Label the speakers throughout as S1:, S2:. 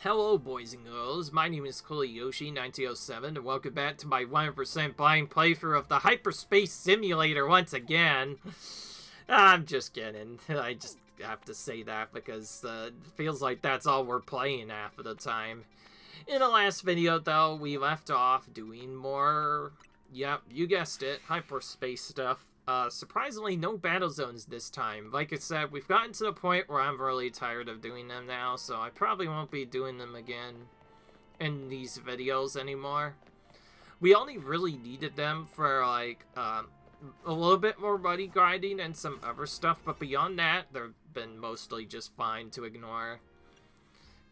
S1: Hello boys and girls, my name is Yoshi1907 and welcome back to my 100% blind playthrough of the Hyperspace Simulator once again. I'm just kidding, I just have to say that because it feels like that's all we're playing half of the time. In the last video though, we left off doing more, yep, you guessed it, hyperspace stuff. Surprisingly, no battle zones this time. Like I said, we've gotten to the point where I'm really tired of doing them now, so I probably won't be doing them again in these videos anymore. We only really needed them for, like, a little bit more buddy grinding and some other stuff, but beyond that, they've been mostly just fine to ignore.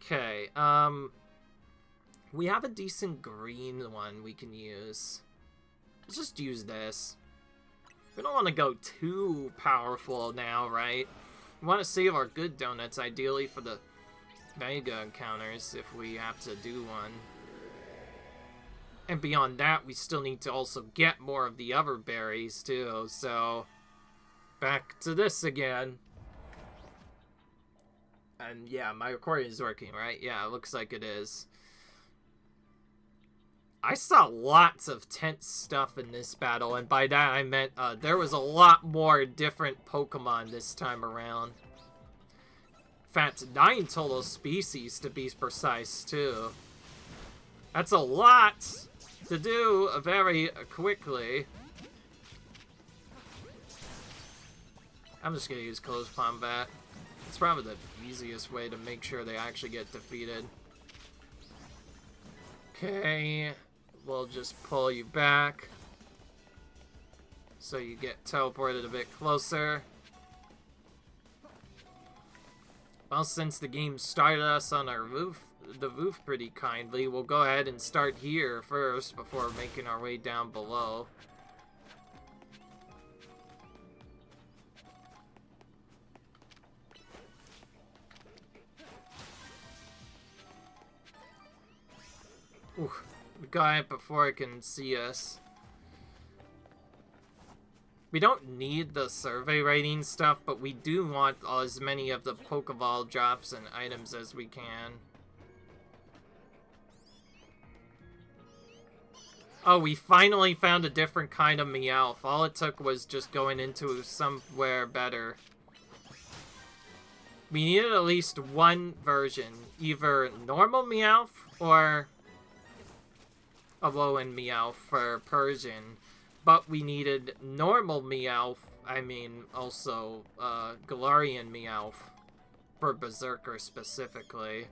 S1: Okay, we have a decent green one we can use. Let's just use this. We don't want to go too powerful now, right? We want to save our good donuts, ideally, for the Mega encounters, if we have to do one. And beyond that, we still need to also get more of the other berries, too, so... Back to this again. And yeah, my recording is working, right? Yeah, it looks like it is. I saw lots of tense stuff in this battle, and by that I meant there was a lot more different Pokemon this time around. In fact, 9 total species to be precise, too. That's a lot to do very quickly. I'm just gonna use close combat. It's probably the easiest way to make sure they actually get defeated. Okay. We'll just pull you back so you get teleported a bit closer. Well, since the game started us on our roof, the roof pretty kindly, we'll go ahead and start here first before making our way down below. Ooh. We got it before it can see us. We don't need the survey rating stuff, but we do want as many of the Pokeball drops and items as we can. Oh, we finally found a different kind of Meowth. All it took was just going into somewhere better. We needed at least one version. Either normal Meowth or a low-end Meowth for Persian, but we needed normal Meowth, I mean also Galarian Meowth for Berserker specifically.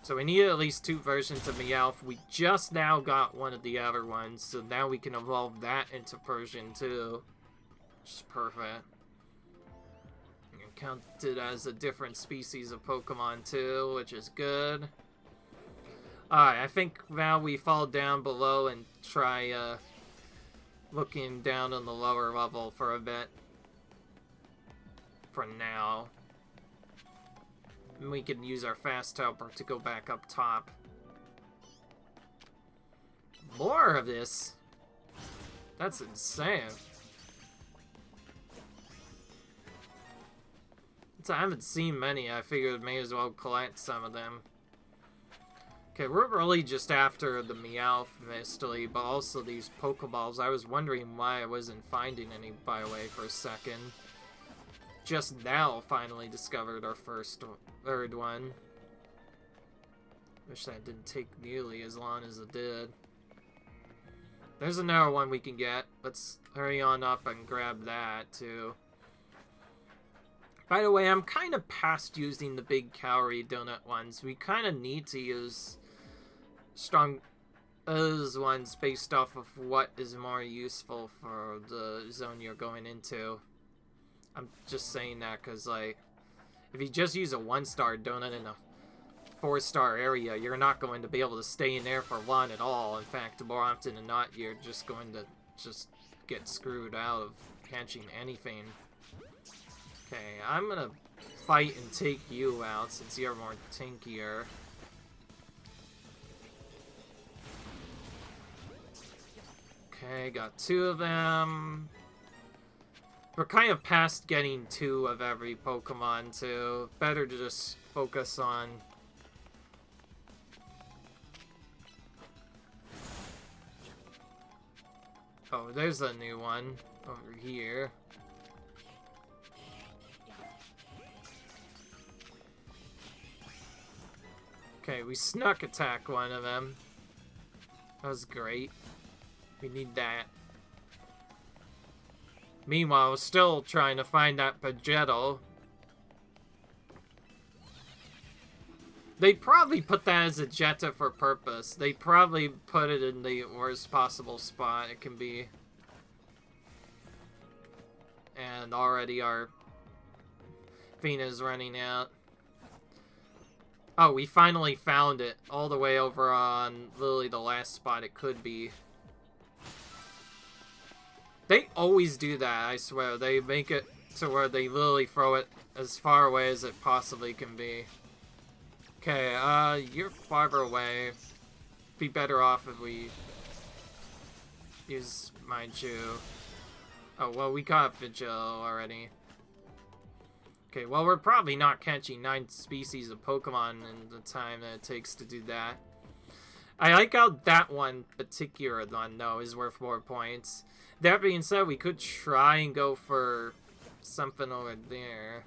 S1: So we needed at least 2 versions of Meowth. We just now got one of the other ones, so now we can evolve that into Persian too, which is perfect. And counted as a different species of Pokemon too, which is good. Alright, I think now we fall down below and try looking down on the lower level for a bit. For now. And we can use our fast teleport to go back up top. More of this? That's insane. I haven't seen many, I figured may as well collect some of them. Okay, we're really just after the Meowth mostly, but also these Pokeballs. I was wondering why I wasn't finding any, by the way, for a second. Just now finally discovered our third one. Wish that didn't take nearly as long as it did. There's another one we can get. Let's hurry on up and grab that, too. By the way, I'm kind of past using the big calorie donut ones. We kind of need to use strong ones based off of what is more useful for the zone you're going into. I'm just saying that because, like, if you just use a 1-star donut in a 4-star area, you're not going to be able to stay in there for long at all. In fact, more often than not, you're just going to just get screwed out of catching anything. Okay, I'm gonna fight and take you out since you're more tankier. Okay, got 2 of them. We're kind of past getting 2 of every Pokemon, too. Better to just focus on... Oh, there's a new one over here. Okay, we snuck attack one of them. That was great. We need that. Meanwhile, we're still trying to find that Pidgeotto. They probably put that as a Jetta for purpose. They probably put it in the worst possible spot it can be. And already our Fina's running out. Oh, we finally found it. All the way over on literally the last spot it could be. They always do that, I swear. They make it to where they literally throw it as far away as it possibly can be. Okay, you're farther away. Be better off if we use Mind-Chew. Oh, well, we got Vigil already. Okay, well, we're probably not catching 9 species of Pokemon in the time that it takes to do that. I like how that one particular one, though, is worth 4 points. That being said, we could try and go for something over there.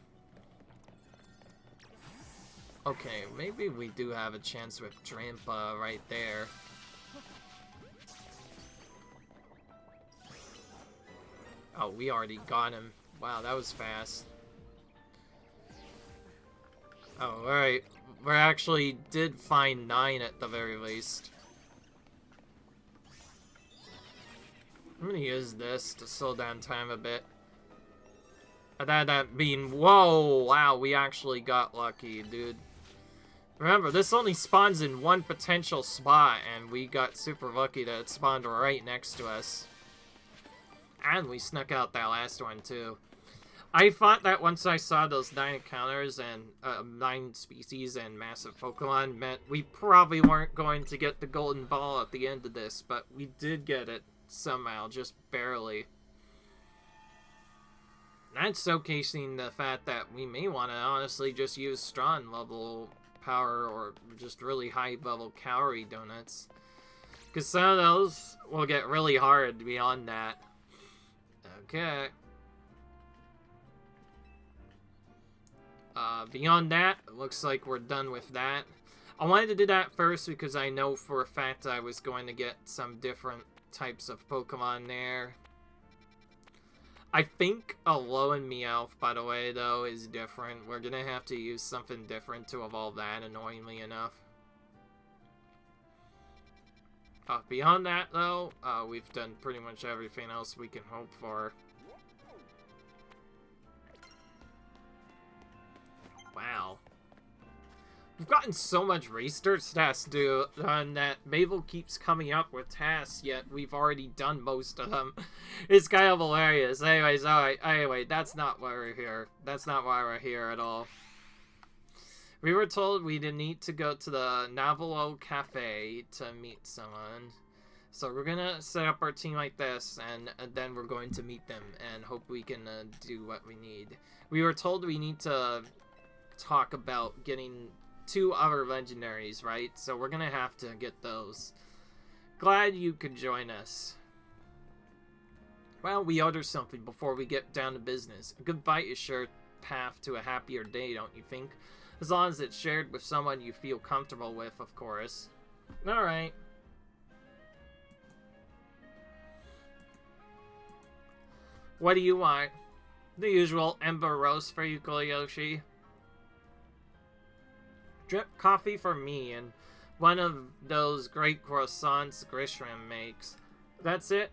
S1: Okay, maybe we do have a chance with Drampa right there. Oh, we already got him. Wow, that was fast. Oh, alright. We actually did find 9 at the very least. I'm gonna use this to slow down time a bit. That being... Whoa! Wow, we actually got lucky, dude. Remember, this only spawns in one potential spot, and we got super lucky that it spawned right next to us. And we snuck out that last one, too. I thought that once I saw those 9 encounters and 9 species and massive Pokemon meant we probably weren't going to get the golden ball at the end of this, but we did get it somehow, just barely. That's showcasing the fact that we may want to honestly just use strong level power or just really high level calorie donuts. Because some of those will get really hard beyond that. Okay. Beyond that, it looks like we're done with that. I wanted to do that first because I know for a fact I was going to get some different types of Pokemon there. I think Alolan Meowth, by the way, though, is different. We're gonna have to use something different to evolve that, annoyingly enough. Beyond that, though, we've done pretty much everything else we can hope for. Wow. We've gotten so much research tasks to do, and that Mabel keeps coming up with tasks, yet we've already done most of them. It's kind of hilarious. Anyways, alright, anyway, that's not why we're here. That's not why we're here at all. We were told we didn't need to go to the Navalo Cafe to meet someone. So we're gonna set up our team like this, and then we're going to meet them, and hope we can do what we need. We were told we need to talk about getting 2 other legendaries, right? So we're gonna have to get those. Glad you could join us. Well, we order something before we get down to business. A good fight is sure path to a happier day, don't you think? As long as it's shared with someone you feel comfortable with, of course. Alright. What do you want? The usual Ember roast for you, Yoshi. Drip coffee for me, and one of those great croissants Grisham makes. That's it?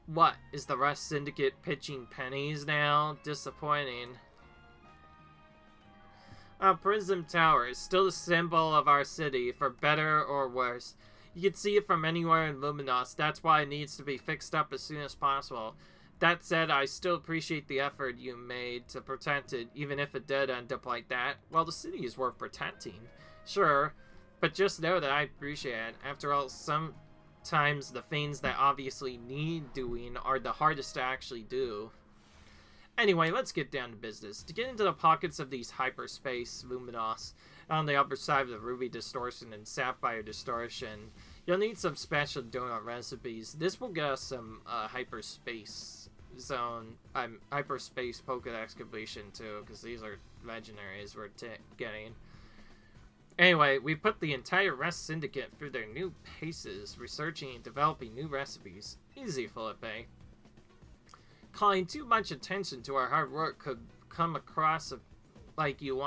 S1: What, is the Rust Syndicate pitching pennies now? Disappointing. Prism Tower is still the symbol of our city, for better or worse. You can see it from anywhere in Luminose, that's why it needs to be fixed up as soon as possible. That said, I still appreciate the effort you made to protect it, even if it did end up like that. Well, the city is worth protecting. Sure, but just know that I appreciate it. After all, sometimes the things that obviously need doing are the hardest to actually do. Anyway, let's get down to business. To get into the pockets of these hyperspace Luminose on the upper side of the Ruby Distortion and Sapphire Distortion, you'll need some special donut recipes. This will get us some hyperspace zone, hyperspace Pokedex completion too, because these are legendaries we're getting. Anyway, we put the entire Rest Syndicate through their new paces, researching and developing new recipes. Easy, Felipe. Calling too much attention to our hard work could come across like you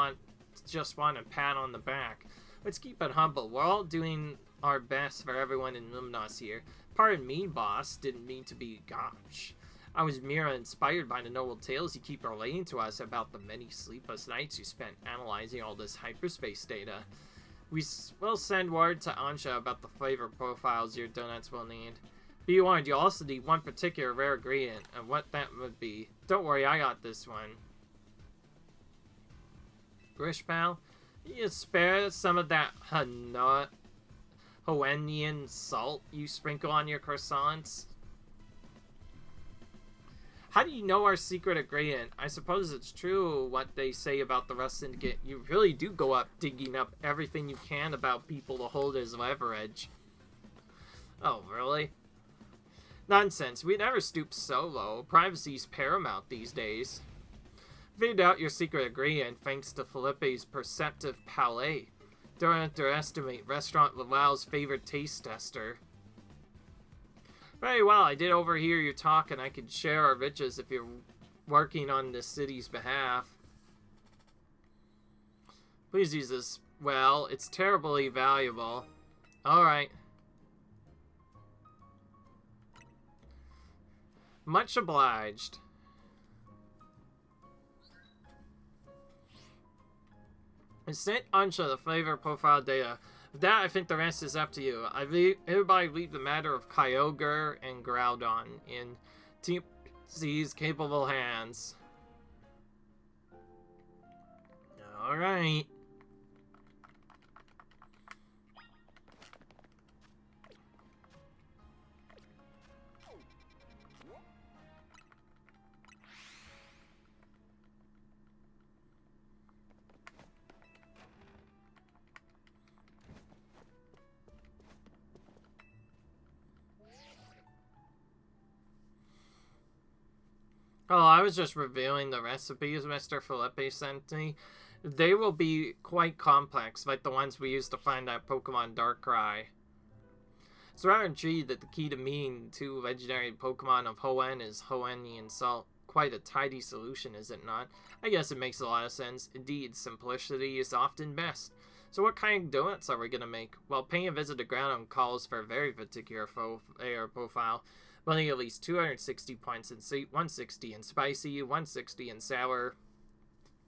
S1: just want a pat on the back. Let's keep it humble. We're all doing our best for everyone in Luminose here. Pardon me, boss. Didn't mean to be gosh. I was merely inspired by the noble tales you keep relating to us about the many sleepless nights you spent analyzing all this hyperspace data. We will send word to Ansha about the flavor profiles your donuts will need. Be warned, you'll also need one particular rare ingredient, and what that would be. Don't worry, I got this one. Grish pal, you spare some of that Hoennian salt you sprinkle on your croissants? How do you know our secret ingredient? I suppose it's true what they say about the Rust Syndicate. You really do go up digging up everything you can about people to hold as leverage. Oh, really? Nonsense. We never stoop so low. Privacy's paramount these days. Figured out your secret ingredient thanks to Felipe's perceptive palate. Don't underestimate Restaurant Laval's favorite taste tester. Very well, I did overhear your talk and I could share our riches if you're working on the city's behalf. Please use this. Well, it's terribly valuable. Alright. Much obliged. I sent Ansha the flavor profile data. With that, I think the rest is up to you. I hereby leave the matter of Kyogre and Groudon in Team C's capable hands. Alright. Oh, I was just reviewing the recipes Mr. Felipe sent me. They will be quite complex, like the ones we used to find at Pokemon Darkrai. It's rather intrigued that the key to meeting two legendary Pokemon of Hoenn is Hoennian Salt. Quite a tidy solution, is it not? I guess it makes a lot of sense. Indeed, simplicity is often best. So what kind of donuts are we going to make? Well, paying a visit to Groudon calls for a very particular flavor profile. Running at least 260 points in sweet, 160 in spicy, 160 in sour,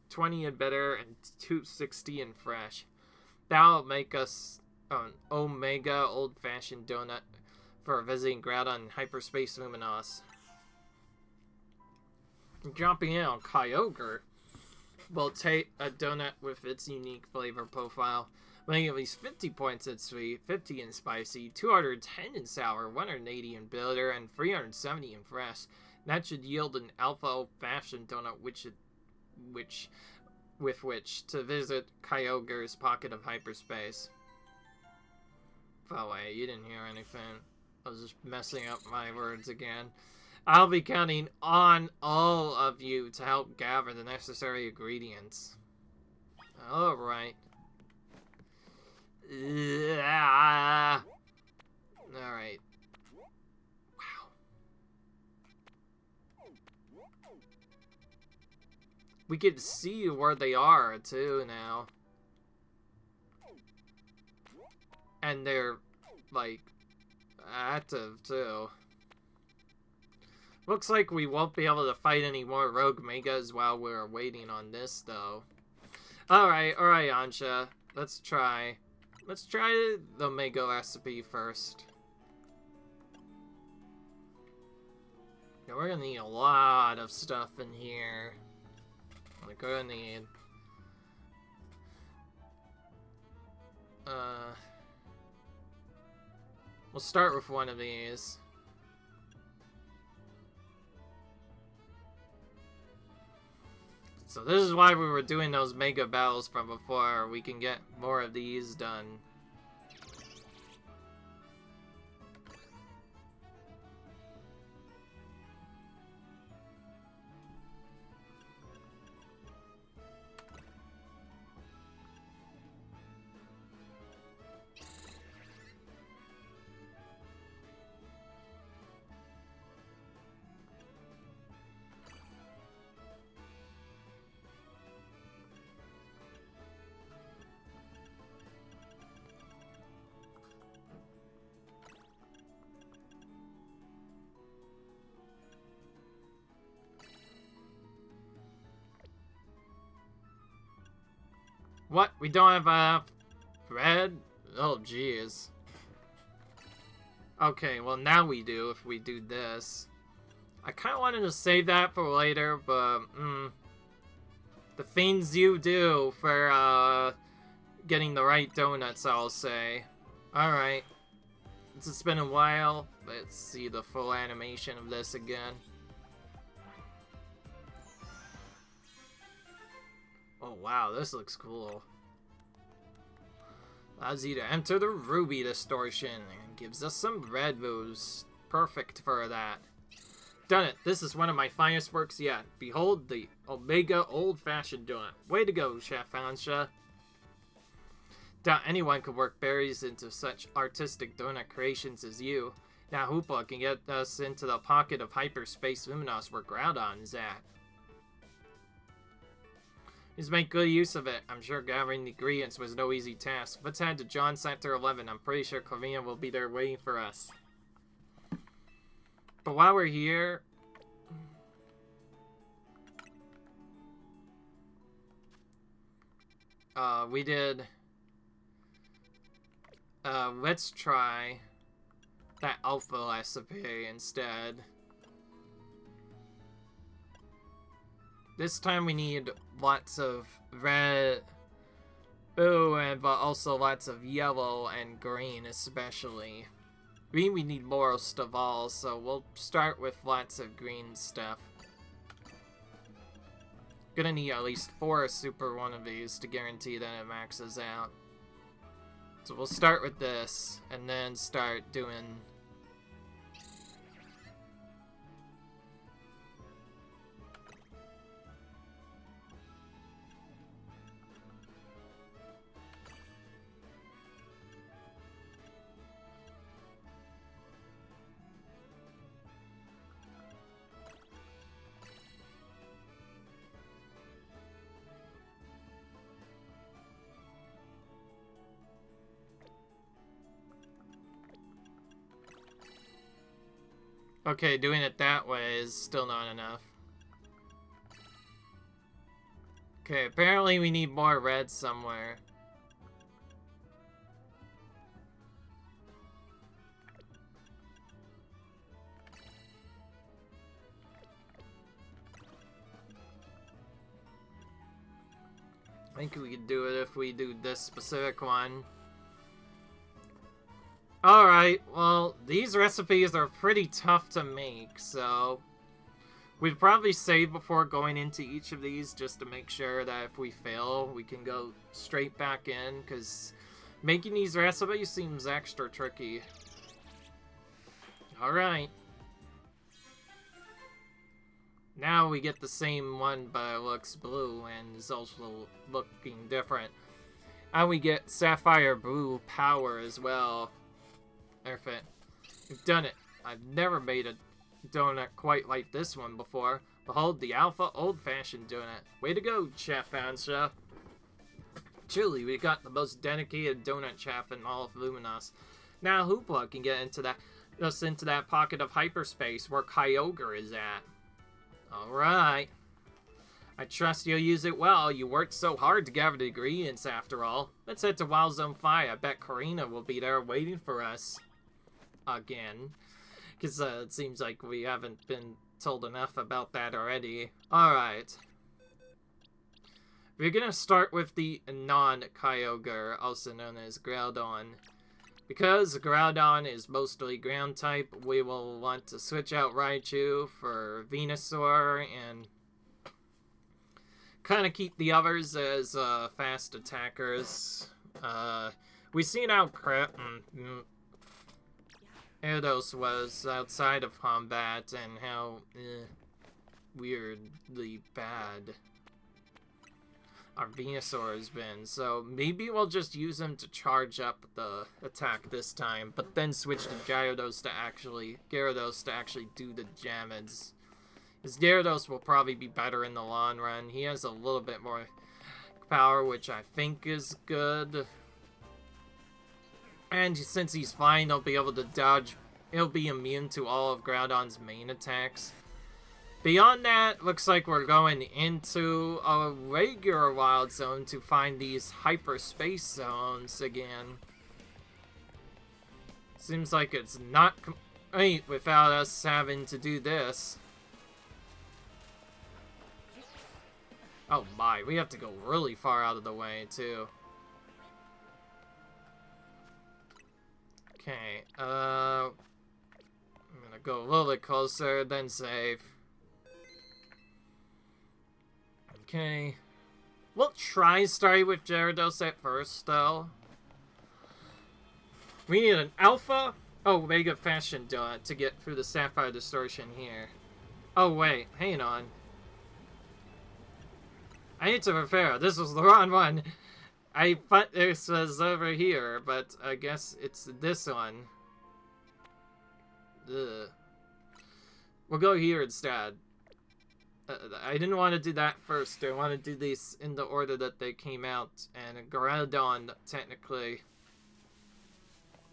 S1: 20 in bitter, and 260 in fresh. That'll make us an Omega old-fashioned donut for visiting Groudon Hyperspace Luminose. Jumping in on Kyogre, we'll take a donut with its unique flavor profile. Running at least 50 points in sweet, 50 in spicy, 210 in sour, 180 in bitter, and 370 in fresh. That should yield an alpha old-fashioned donut with which to visit Kyogre's pocket of hyperspace. By the way, you didn't hear anything. I was just messing up my words again. I'll be counting on all of you to help gather the necessary ingredients. Alright. Alright. Wow. We can see where they are, too, now. And they're, like, active, too. Looks like we won't be able to fight any more Rogue Megas while we're waiting on this, though. Alright, Ansha. Let's try the Mega recipe first. Yeah, we're gonna need a lot of stuff in here. We're gonna need... We'll start with one of these. So this is why we were doing those mega battles from before. We can get more of these done. What? We don't have red? Oh, jeez. Okay, well now we do if we do this. I kind of wanted to save that for later, but the things you do for getting the right donuts, I'll say. Alright. It's been a while. Let's see the full animation of this again. Oh wow, this looks cool. Allows you to enter the Ruby Distortion and gives us some red moves. Perfect for that. Done it. This is one of my finest works yet. Behold the Omega Old-Fashioned Donut. Way to go, Chef Ansha. Doubt anyone could work berries into such artistic donut creations as you. Now Hoopa can get us into the pocket of hyperspace Luminose where Groudon is at. He's made good use of it. I'm sure gathering the ingredients was no easy task. Let's head to John Sector 11. I'm pretty sure Corina will be there waiting for us. But while we're here... we did... let's try that alpha recipe instead. This time we need lots of red, but also lots of yellow and green especially. Green we need most of all, so we'll start with lots of green stuff. Gonna need at least 4 super one of these to guarantee that it maxes out. So we'll start with this, and then start doing... Okay, doing it that way is still not enough. Okay, apparently we need more red somewhere. I think we could do it if we do this specific one. Alright, well, these recipes are pretty tough to make, so... we'd probably save before going into each of these just to make sure that if we fail, we can go straight back in, because making these recipes seems extra tricky. Alright. Now we get the same one, but it looks blue and is also looking different. And we get Sapphire Blue Power as well. Perfect. We've done it. I've never made a donut quite like this one before. Behold the Alpha Old-Fashioned Donut. Way to go, Chef Ansha. Truly, we got the most dedicated donut chef in all of Luminose. Now Hoopla can get into that pocket of hyperspace where Kyogre is at. Alright. I trust you'll use it well. You worked so hard to gather the ingredients after all. Let's head to Wild Zone 5. I bet Corina will be there waiting for us. Again. Because it seems like we haven't been told enough about that already. Alright. We're gonna start with the non-Kyogre, also known as Groudon. Because Groudon is mostly ground type, we will want to switch out Raichu for Venusaur and kind of keep the others as fast attackers. We seen how Gyarados was outside of combat and how weirdly bad our Venusaur has been. So maybe we'll just use him to charge up the attack this time, but then switch to Gyarados to actually do the damage. His Gyarados will probably be better in the long run. He has a little bit more power, which I think is good. And since he's flying, he'll be able to dodge. He'll be immune to all of Groudon's main attacks. Beyond that, looks like we're going into a regular wild zone to find these hyperspace zones again. Seems like it's not complete without us having to do this. Oh my, we have to go really far out of the way, too. Okay, I'm gonna go a little bit closer, then save. Okay. We'll try starting with Gyarados at first, though. We need an Alpha Omega Fashion Dot to get through the Sapphire Distortion here. Oh, wait. Hang on. I need to repair. This was the wrong one. I thought this was over here, but I guess it's this one. Ugh. We'll go here instead. I didn't want to do that first. I want to do these in the order that they came out. And Groudon, technically,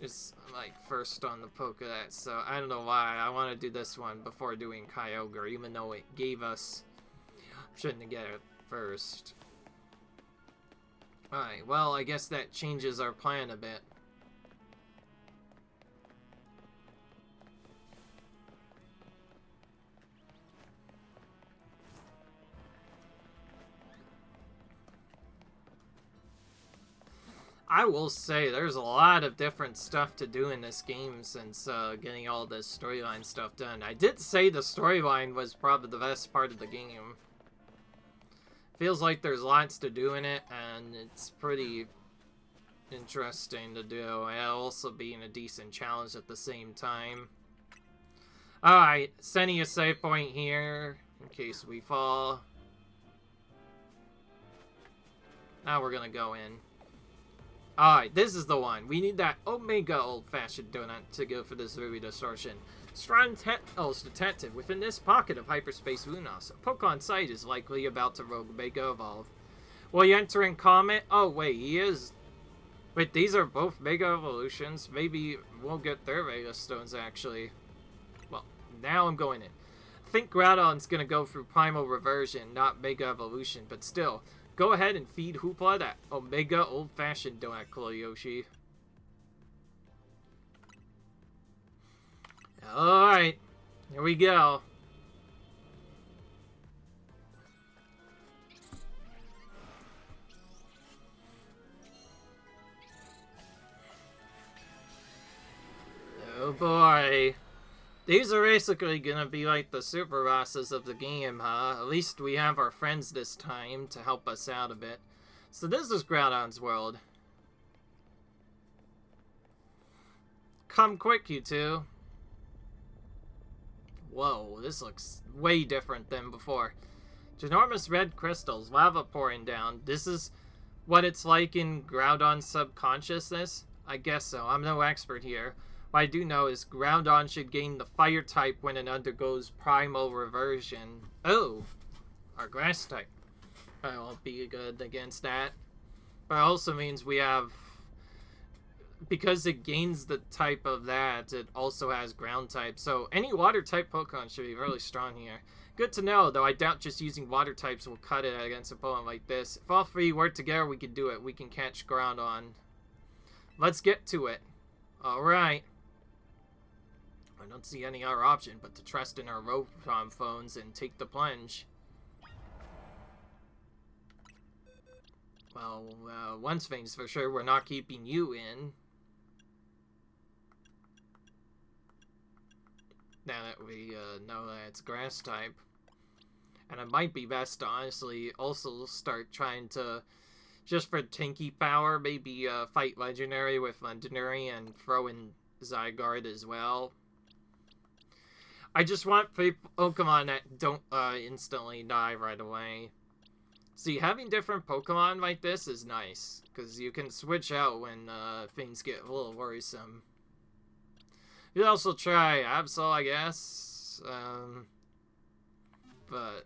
S1: is like first on the Pokédex. So I don't know why. I want to do this one before doing Kyogre, even though it gave us... Shouldn't get it first. Alright, well, I guess that changes our plan a bit. I will say, there's a lot of different stuff to do in this game since getting all this storyline stuff done. I did say the storyline was probably the best part of the game. Feels like there's lots to do in it, and it's pretty interesting to do, and also being a decent challenge at the same time. Alright, setting a save point here, in case we fall. Now we're gonna go in. Alright, this is the one. We need that Omega Old-Fashioned Donut to go for this Ruby Distortion. Strong detective within this pocket of hyperspace Luminose. A Pokemon site is likely about to Mega Evolve. Will you enter in comment? Oh, wait, he is... Wait, these are both Mega Evolutions. Maybe we'll get their Mega Stones, actually. Well, now I'm going in. I think Groudon's gonna go through Primal Reversion, not Mega Evolution, but still... Go ahead and feed Hoopla that Omega Old-Fashioned Donut, Yoshi. Alright, here we go. Oh boy. These are basically gonna be like the super bosses of the game, huh? At least we have our friends this time to help us out a bit. So this is Groudon's world. Come quick, you two. Whoa, this looks way different than before. Ginormous red crystals, lava pouring down. This is what it's like in Groudon's subconsciousness? I guess so. I'm no expert here. What I do know is Groudon should gain the fire type when it undergoes primal reversion. Oh, our grass type. I won't be good against that. But it also means we have... Because it gains the type of that, it also has ground type. So any water type Pokemon should be really strong here. Good to know, though I doubt just using water types will cut it against a Pokemon like this. If all three work together, we can do it. We can catch Groudon. Let's get to it. Alright. I don't see any other option but to trust in our Rotom phones and take the plunge. Well, one thing's for sure, we're not keeping you in. Now that we know that it's grass type. And it might be best to honestly also start trying to, just for tanky power, maybe fight Legendary with Legendary and throw in Zygarde as well. I just want Pokemon that don't instantly die right away. See, having different Pokemon like this is nice, because you can switch out when things get a little worrisome. You could also try Absol, I guess. But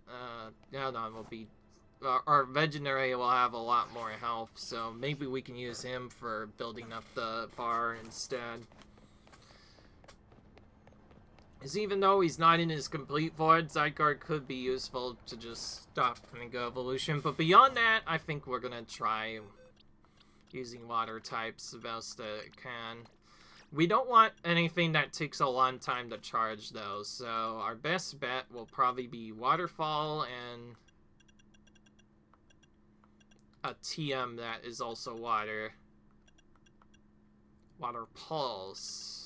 S1: Groudon will be... Our Legendary will have a lot more health, so maybe we can use him for building up the bar instead. Because even though he's not in his complete form, Zygarde could be useful to just stop Mega Evolution. But beyond that, I think we're going to try using water types the best that it can. We don't want anything that takes a long time to charge, though. So our best bet will probably be Waterfall and a TM that is also water. Water Pulse.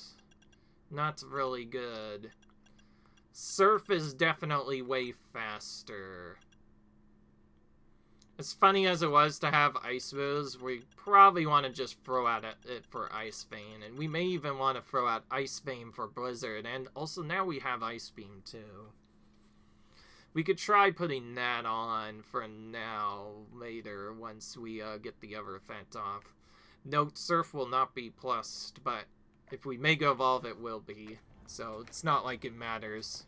S1: Not really good. Surf is definitely way faster. As funny as it was to have Ice moves, we probably want to just throw out it for Ice Vein. And we may even want to throw out Ice Vein for Blizzard. And also now we have Ice Beam too. We could try putting that on for now, later, once we get the other effect off. Note, Surf will not be plussed, but if we Mega Evolve, it will be. So, it's not like it matters.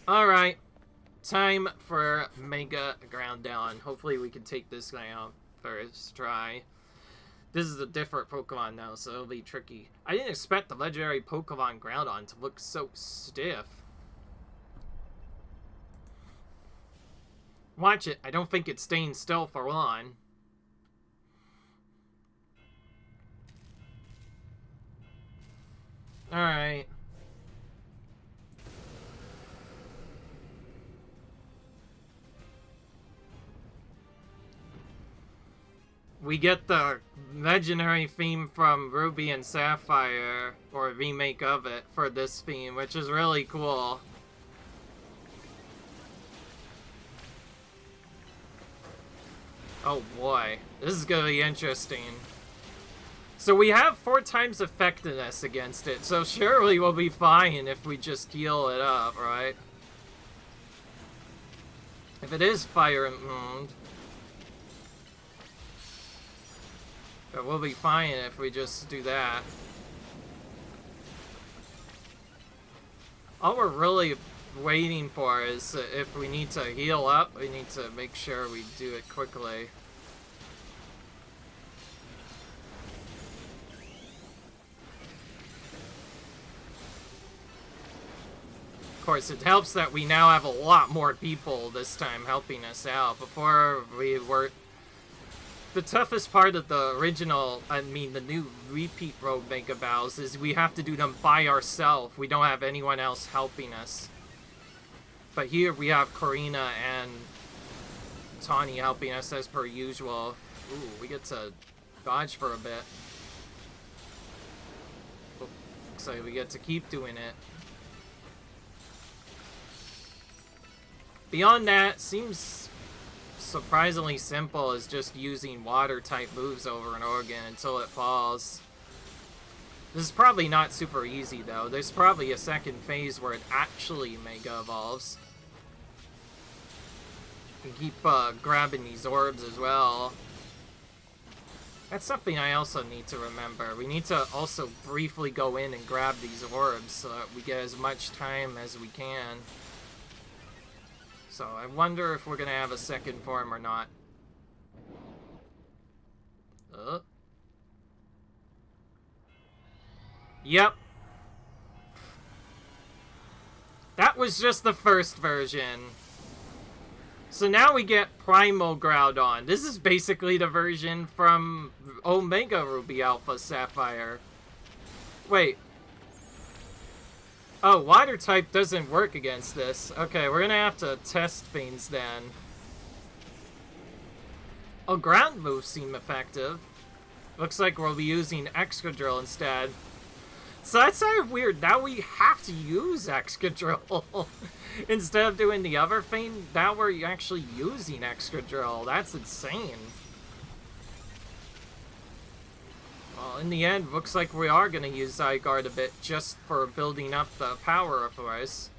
S1: Alright. Time for Mega Groudon. Hopefully we can take this guy out first try. This is a different Pokemon now, so it'll be tricky. I didn't expect the legendary Pokemon Groudon to look so stiff. Watch it. I don't think it's staying still for long. Alright. We get the legendary theme from Ruby and Sapphire, or a remake of it, for this theme, which is really cool. Oh boy, this is gonna be interesting. So we have 4 times effectiveness against it, so surely we'll be fine if we just heal it up, right? If it is Fire Immuned. But we'll be fine if we just do that. All we're really waiting for is if we need to heal up, we need to make sure we do it quickly. Of course, it helps that we now have a lot more people this time helping us out. Before, we were... The toughest part of the original, the new repeat road Mega Battles is we have to do them by ourselves. We don't have anyone else helping us. But here we have Karina and Tawny helping us as per usual. Ooh, we get to dodge for a bit. Looks like we get to keep doing it. Beyond that, seems surprisingly simple as just using water-type moves over and over again until it falls. This is probably not super easy, though. There's probably a second phase where it actually Mega Evolves. You can keep grabbing these orbs as well. That's something I also need to remember. We need to also briefly go in and grab these orbs so that we get as much time as we can. So I wonder if we're gonna have a second form or not. Yep. That was just the first version. So now we get Primal Groudon. This is basically the version from Omega Ruby Alpha Sapphire. Wait. Oh, water type doesn't work against this. Okay, we're gonna have to test things then. Oh, ground moves seem effective. Looks like we'll be using Excadrill instead. So that's sort of weird. Now we have to use Excadrill. Instead of doing the other thing, now we're actually using Excadrill. That's insane. Well, in the end, looks like we are going to use Zygarde a bit just for building up the power, of course.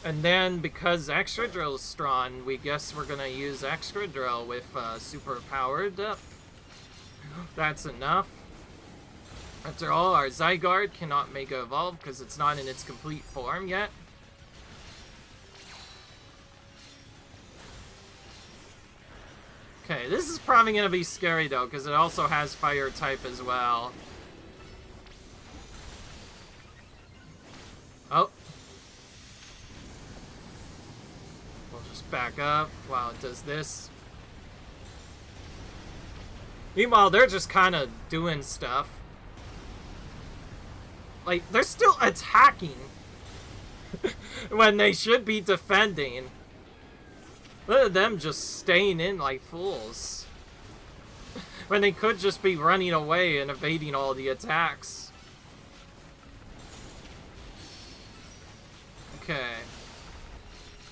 S1: And then, because Excadrill is strong, we guess we're going to use Excadrill with super powered up. That's enough. After all, our Zygarde cannot Mega Evolve because it's not in its complete form yet. Okay, this is probably going to be scary though, because it also has Fire type as well. Oh. We'll just back up while it does this. Meanwhile, they're just kind of doing stuff. Like, they're still attacking when they should be defending. Look at them just staying in like fools. When they could just be running away and evading all the attacks. Okay.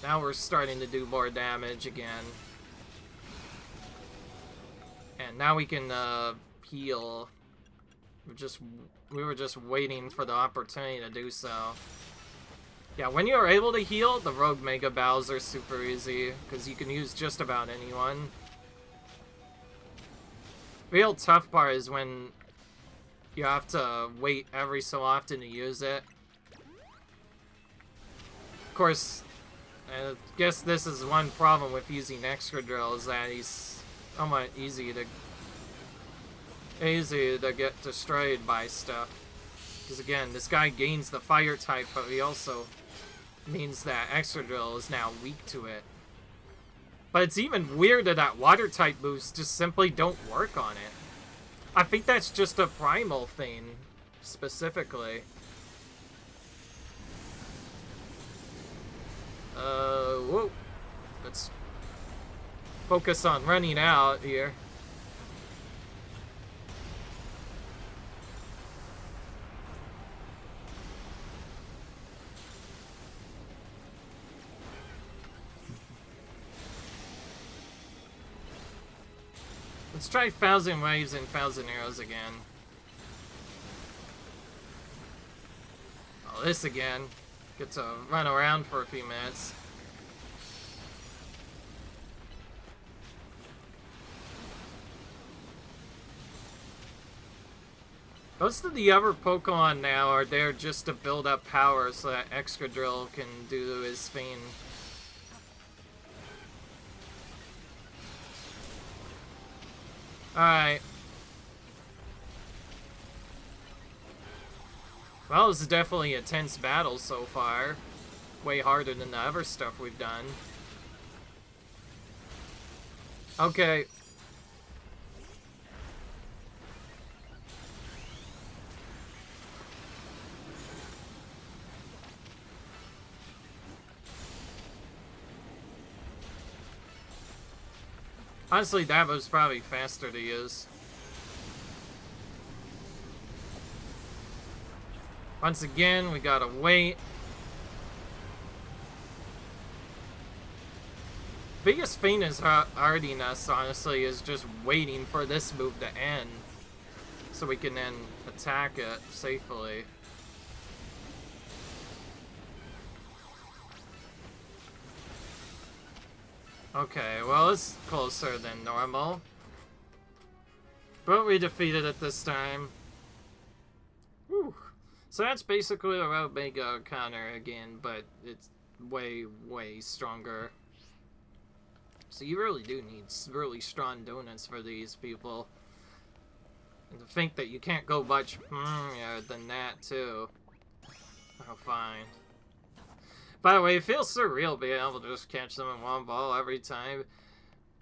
S1: Now we're starting to do more damage again. And now we can heal. We were just waiting for the opportunity to do so. Yeah, when you are able to heal, the Rogue Mega Bows are super easy, because you can use just about anyone. The real tough part is when you have to wait every so often to use it. Of course, I guess this is one problem with using Excadrill, is that he's somewhat easy to get destroyed by stuff. Because again, this guy gains the Fire type, but he also means that Excadrill is now weak to it. But it's even weirder that Water type moves just simply don't work on it. I think that's just a Primal thing, specifically. Whoa. Let's focus on running out here. Let's try 1,000 Waves and 1,000 Arrows again. Oh, this again. Get to run around for a few minutes. Most of the other Pokemon now are there just to build up power so that Excadrill can do his thing. Alright. Well, this is definitely a tense battle so far. Way harder than the other stuff we've done. Okay. Honestly, that was probably faster to use. Once again, we gotta wait. Biggest thing is hardiness, honestly, is just waiting for this move to end. So we can then attack it safely. Okay, well, it's closer than normal. But we defeated it this time. Whew. So that's basically a Rogue Mega counter again, but it's way, way stronger. So you really do need really strong donuts for these people. And to think that you can't go much than that, too. Oh, fine. By the way, it feels surreal being able to just catch them in one ball every time.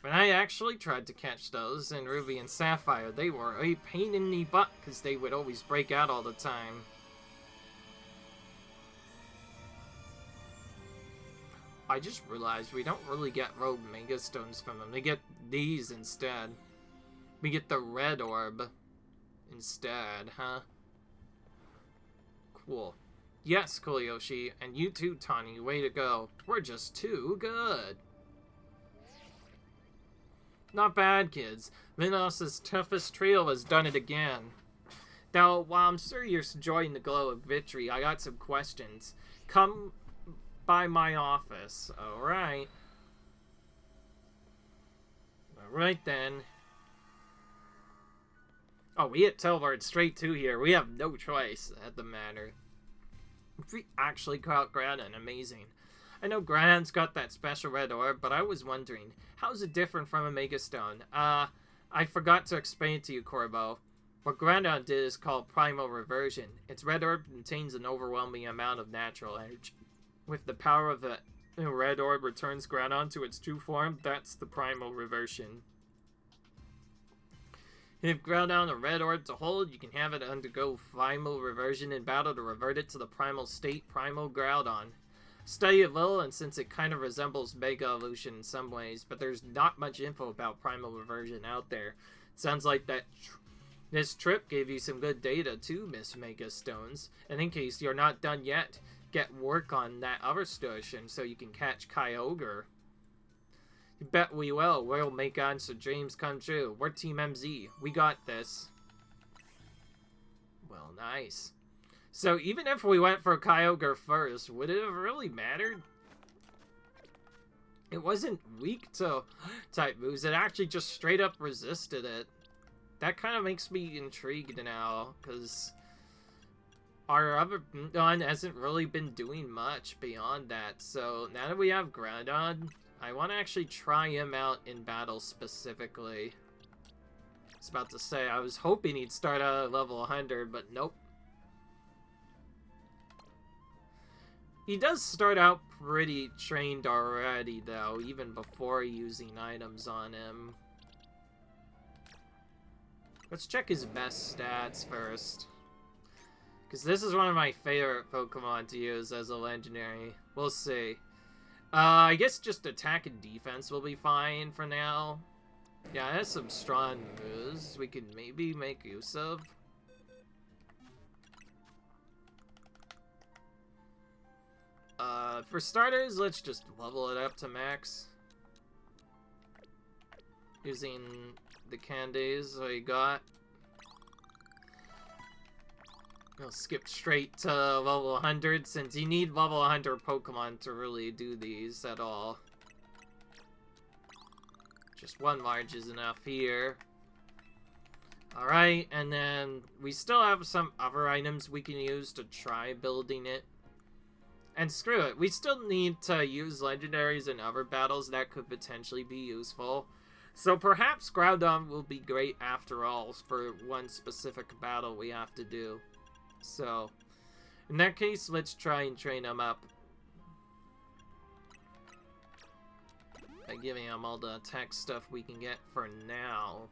S1: When I actually tried to catch those in Ruby and Sapphire, they were a pain in the butt because they would always break out all the time. I just realized we don't really get Rogue Mega Stones from them. They get these instead. We get the red orb instead, huh? Cool. Yes, Cool Yoshi, and you too, Tawny. Way to go. We're just too good. Not bad, kids. Luminose's toughest trio has done it again. Now, while I'm sure you're enjoying the glow of victory, I got some questions. Come by my office. Alright. Alright then. Oh, we hit teleported straight to here. We have no choice at the matter. We actually caught Groudon. Amazing. I know Groudon's got that special red orb, but I was wondering, how is it different from a Mega Stone? I forgot to explain it to you, Corbo. What Groudon did is called Primal Reversion. Its red orb contains an overwhelming amount of natural energy. With the power of the red orb returns Groudon to its true form, that's the Primal Reversion. If Groudon a red orb to hold, you can have it undergo Primal Reversion in battle to revert it to the primal state, Primal Groudon. Study it little, and since it kind of resembles Mega Evolution in some ways, but there's not much info about Primal Reversion out there. It sounds like this trip gave you some good data too, Miss Mega Stones. And in case you're not done yet, get work on that other station so you can catch Kyogre. You bet we will. We'll make answer dreams come true. We're Team MZ. We got this. Well, nice. So even if we went for Kyogre first, would it have really mattered? It wasn't weak to type moves. It actually just straight up resisted it. That kind of makes me intrigued now, because our other one hasn't really been doing much beyond that. So now that we have Groudon, I want to actually try him out in battle specifically. I was about to say, I was hoping he'd start out at level 100, but nope. He does start out pretty trained already, though, even before using items on him. Let's check his best stats first. Because this is one of my favorite Pokemon to use as a legendary. We'll see. I guess just attack and defense will be fine for now. Yeah, it has some strong moves we can maybe make use of. For starters, let's just level it up to max. Using the candies I got. I'll skip straight to level 100 since you need level 100 Pokemon to really do these at all. Just one large is enough here. Alright, and then we still have some other items we can use to try building it. And screw it, we still need to use legendaries in other battles that could potentially be useful. So perhaps Groudon will be great after all for one specific battle we have to do. So, in that case, let's try and train him up by giving him all the attack stuff we can get for now.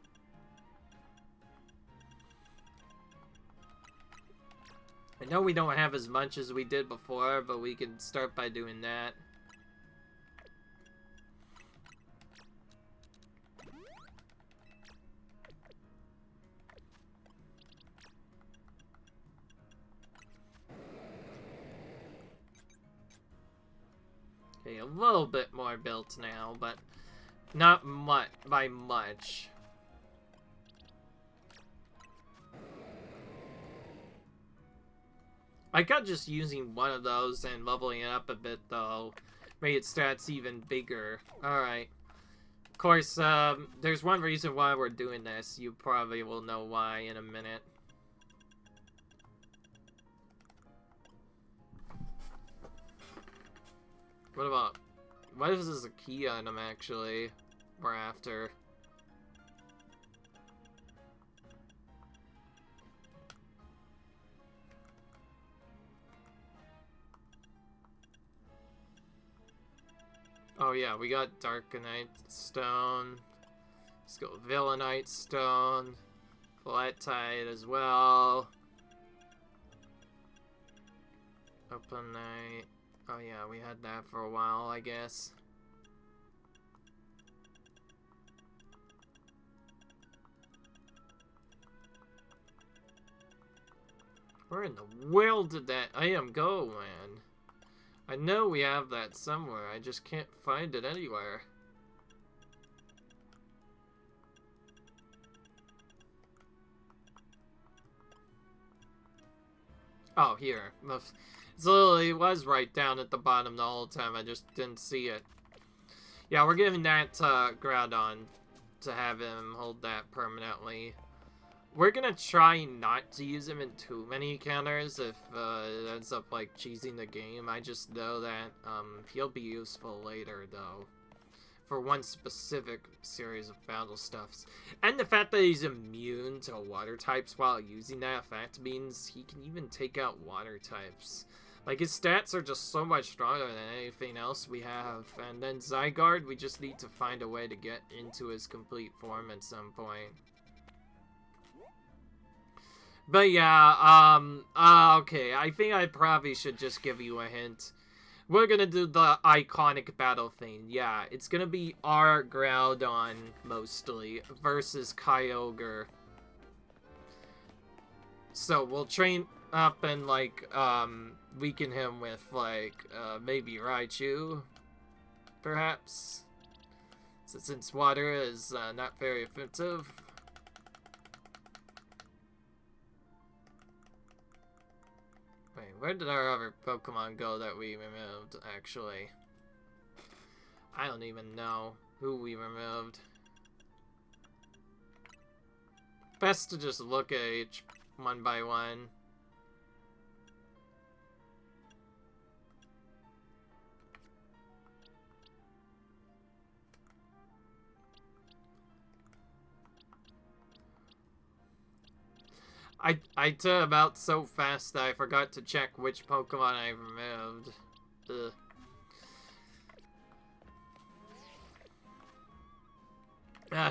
S1: I know we don't have as much as we did before, but we can start by doing that. Okay, a little bit more built now, but not much by much. I got just using one of those and leveling it up a bit, though. Made its stats even bigger. Alright. Of course, there's one reason why we're doing this. You probably will know why in a minute. What is this a key item, actually, we're after? Oh yeah, we got Darkonite Stone. Let's go Villainite Stone. Flatite as well. Open Night. Oh yeah, we had that for a while, I guess. Where in the world did that item go, man? I know we have that somewhere, I just can't find it anywhere. Oh, here. It was right down at the bottom the whole time, I just didn't see it. Yeah, we're giving that to Groudon to have him hold that permanently. We're gonna try not to use him in too many encounters if it ends up, like, cheesing the game. I just know that he'll be useful later, though. For one specific series of battle stuffs. And the fact that he's immune to water types while using that effect means he can even take out water types. Like, his stats are just so much stronger than anything else we have. And then Zygarde, we just need to find a way to get into his complete form at some point. But yeah, okay, I think I probably should just give you a hint. We're gonna do the iconic battle thing. Yeah, it's gonna be our Groudon, mostly, versus Kyogre. So, we'll train up and, like, weaken him with, like, maybe Raichu, perhaps? So, since water is not very effective. Wait, where did our other Pokemon go that we removed, actually? I don't even know who we removed. Best to just look at each one by one. I did about so fast that I forgot to check which Pokemon I removed. Ugh.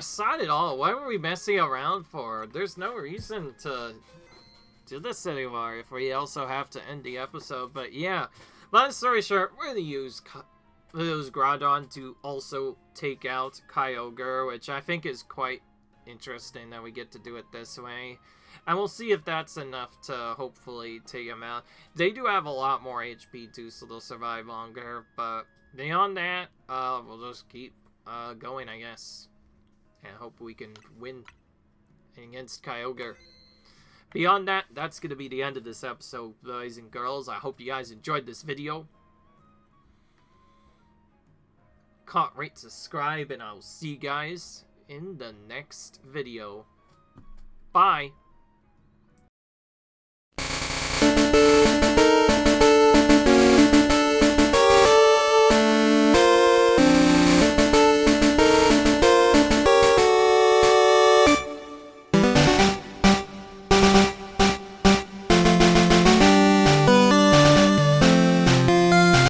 S1: Sod it all. What were we messing around for? There's no reason to do this anymore if we also have to end the episode. But yeah, long story short, we're gonna use Groudon to also take out Kyogre, which I think is quite interesting that we get to do it this way. And we'll see if that's enough to hopefully take him out. They do have a lot more HP too, so they'll survive longer. But beyond that, we'll just keep going, I guess. And hope we can win against Kyogre. Beyond that, that's going to be the end of this episode, boys and girls. I hope you guys enjoyed this video. Comment, rate, subscribe, and I'll see you guys in the next video. Bye!